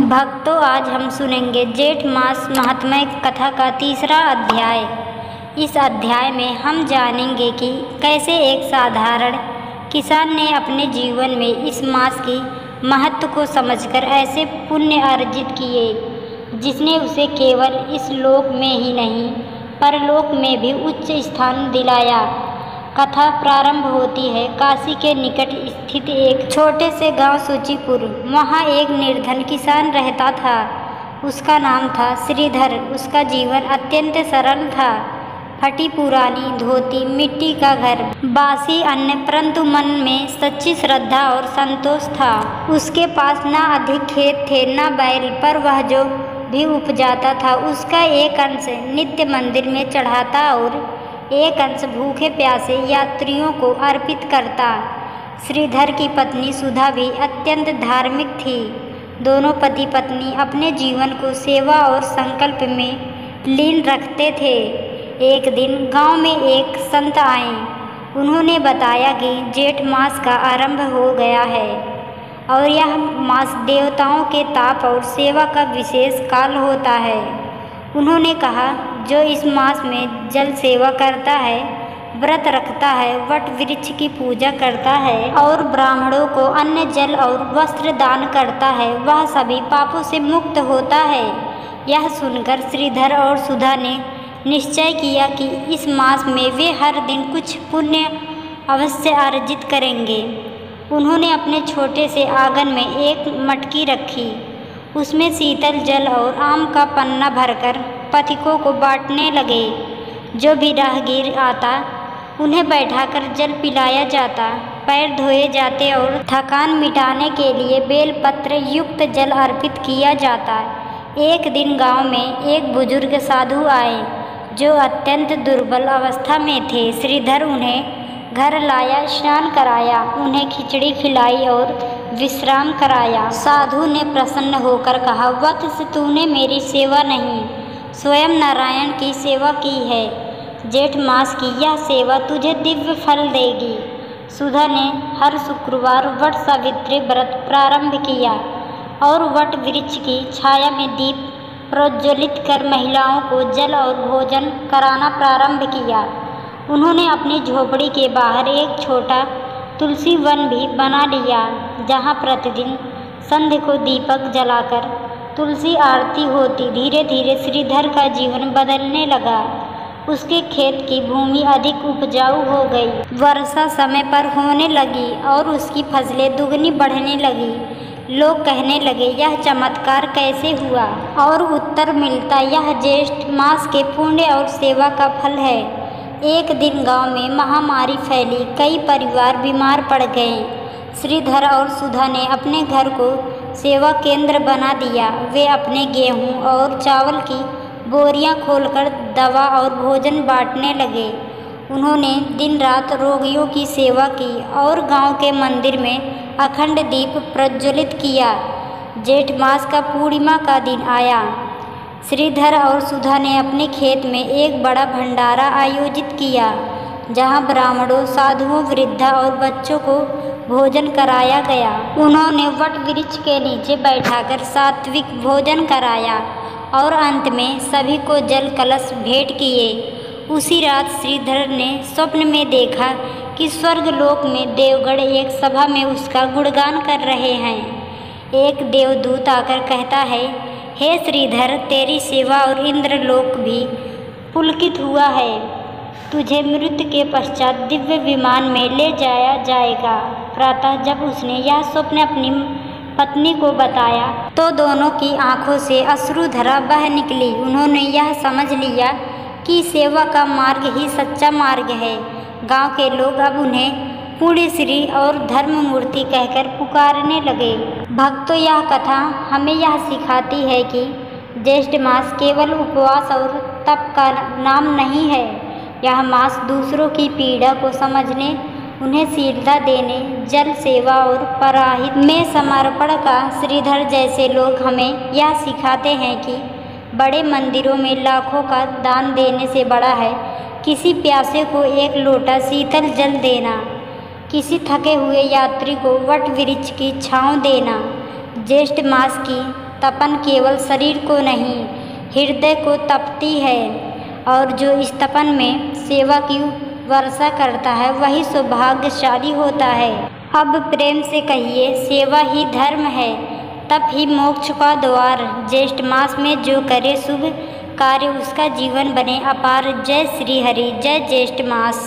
भक्तों, आज हम सुनेंगे जेठ मास महात्म्य कथा का तीसरा अध्याय। इस अध्याय में हम जानेंगे कि कैसे एक साधारण किसान ने अपने जीवन में इस मास की महत्व को समझकर ऐसे पुण्य अर्जित किए जिसने उसे केवल इस लोक में ही नहीं परलोक में भी उच्च स्थान दिलाया। कथा प्रारंभ होती है काशी के निकट स्थित एक छोटे से गांव सूचीपुर। वहाँ एक निर्धन किसान रहता था। उसका नाम था श्रीधर। उसका जीवन अत्यंत सरल था। फटी पुरानी धोती, मिट्टी का घर, बासी अन्न, परंतु मन में सच्ची श्रद्धा और संतोष था। उसके पास न अधिक खेत थे न बैल, पर वह जो भी उपजाता था उसका एक अंश नित्य मंदिर में चढ़ाता और एक अंश भूखे प्यासे यात्रियों को अर्पित करता। श्रीधर की पत्नी सुधा भी अत्यंत धार्मिक थी। दोनों पति पत्नी अपने जीवन को सेवा और संकल्प में लीन रखते थे। एक दिन गांव में एक संत आए। उन्होंने बताया कि जेठ मास का आरंभ हो गया है और यह मास देवताओं के ताप और सेवा का विशेष काल होता है। उन्होंने कहा, जो इस मास में जल सेवा करता है, व्रत रखता है, वट वृक्ष की पूजा करता है और ब्राह्मणों को अन्न जल और वस्त्र दान करता है, वह सभी पापों से मुक्त होता है। यह सुनकर श्रीधर और सुधा ने निश्चय किया कि इस मास में वे हर दिन कुछ पुण्य अवश्य अर्जित करेंगे। उन्होंने अपने छोटे से आंगन में एक मटकी रखी। उसमें शीतल जल और आम का पन्ना भरकर पथिकों को बांटने लगे। जो भी राहगीर आता उन्हें बैठाकर जल पिलाया जाता, पैर धोए जाते और थकान मिटाने के लिए बेलपत्र युक्त जल अर्पित किया जाता। एक दिन गांव में एक बुजुर्ग साधु आए जो अत्यंत दुर्बल अवस्था में थे। श्रीधर उन्हें घर लाया, स्नान कराया, उन्हें खिचड़ी खिलाई और विश्राम कराया। साधु ने प्रसन्न होकर कहा, वत्स, तूने मेरी सेवा नहीं स्वयं नारायण की सेवा की है। जेठ मास की यह सेवा तुझे दिव्य फल देगी। सुधा ने हर शुक्रवार वट सावित्री व्रत प्रारंभ किया और वट वृक्ष की छाया में दीप प्रज्वलित कर महिलाओं को जल और भोजन कराना प्रारंभ किया। उन्होंने अपनी झोपड़ी के बाहर एक छोटा तुलसी वन भी बना लिया, जहाँ प्रतिदिन संध्या को दीपक जलाकर तुलसी आरती होती। धीरे धीरे श्रीधर का जीवन बदलने लगा। उसके खेत की भूमि अधिक उपजाऊ हो गई, वर्षा समय पर होने लगी और उसकी फसलें दुगनी बढ़ने लगी। लोग कहने लगे, यह चमत्कार कैसे हुआ? और उत्तर मिलता, यह ज्येष्ठ मास के पुण्य और सेवा का फल है। एक दिन गांव में महामारी फैली। कई परिवार बीमार पड़ गए। श्रीधर और सुधा ने अपने घर को सेवा केंद्र बना दिया। वे अपने गेहूं और चावल की बोरियां खोलकर दवा और भोजन बांटने लगे। उन्होंने दिन रात रोगियों की सेवा की और गांव के मंदिर में अखंड दीप प्रज्वलित किया। जेठ मास का पूर्णिमा का दिन आया। श्रीधर और सुधा ने अपने खेत में एक बड़ा भंडारा आयोजित किया, जहां ब्राह्मणों, साधुओं, वृद्धा और बच्चों को भोजन कराया गया। उन्होंने वट वृक्ष के नीचे बैठाकर सात्विक भोजन कराया और अंत में सभी को जल कलश भेंट किए। उसी रात श्रीधर ने स्वप्न में देखा कि स्वर्गलोक में देवगण एक सभा में उसका गुणगान कर रहे हैं। एक देवदूत आकर कहता है, हे श्रीधर, तेरी सेवा और इंद्रलोक भी पुलकित हुआ है। तुझे मृत्यु के पश्चात दिव्य विमान में ले जाया जाएगा। प्रातः जब उसने यह स्वप्न अपनी पत्नी को बताया तो दोनों की आंखों से अश्रुधारा बह निकली। उन्होंने यह समझ लिया कि सेवा का मार्ग ही सच्चा मार्ग है। गांव के लोग अब उन्हें पुण्यश्री और धर्ममूर्ति कहकर पुकारने लगे। भक्तों, यह कथा हमें यह सिखाती है कि ज्येष्ठ मास केवल उपवास और तप का नाम नहीं है। यह मास दूसरों की पीड़ा को समझने, उन्हें शीलता देने, जल सेवा और पराहित में समर्पण का। श्रीधर जैसे लोग हमें यह सिखाते हैं कि बड़े मंदिरों में लाखों का दान देने से बड़ा है किसी प्यासे को एक लोटा शीतल जल देना, किसी थके हुए यात्री को वट वृक्ष की छांव देना। ज्येष्ठ मास की तपन केवल शरीर को नहीं, हृदय को तपती है, और जो इस तपन में सेवा की वर्षा करता है वही सौभाग्यशाली होता है। अब प्रेम से कहिए, सेवा ही धर्म है, तप ही मोक्ष का द्वार। ज्येष्ठ मास में जो करे शुभ कार्य उसका जीवन बने अपार। जय श्री हरि, जय ज्येष्ठ मास।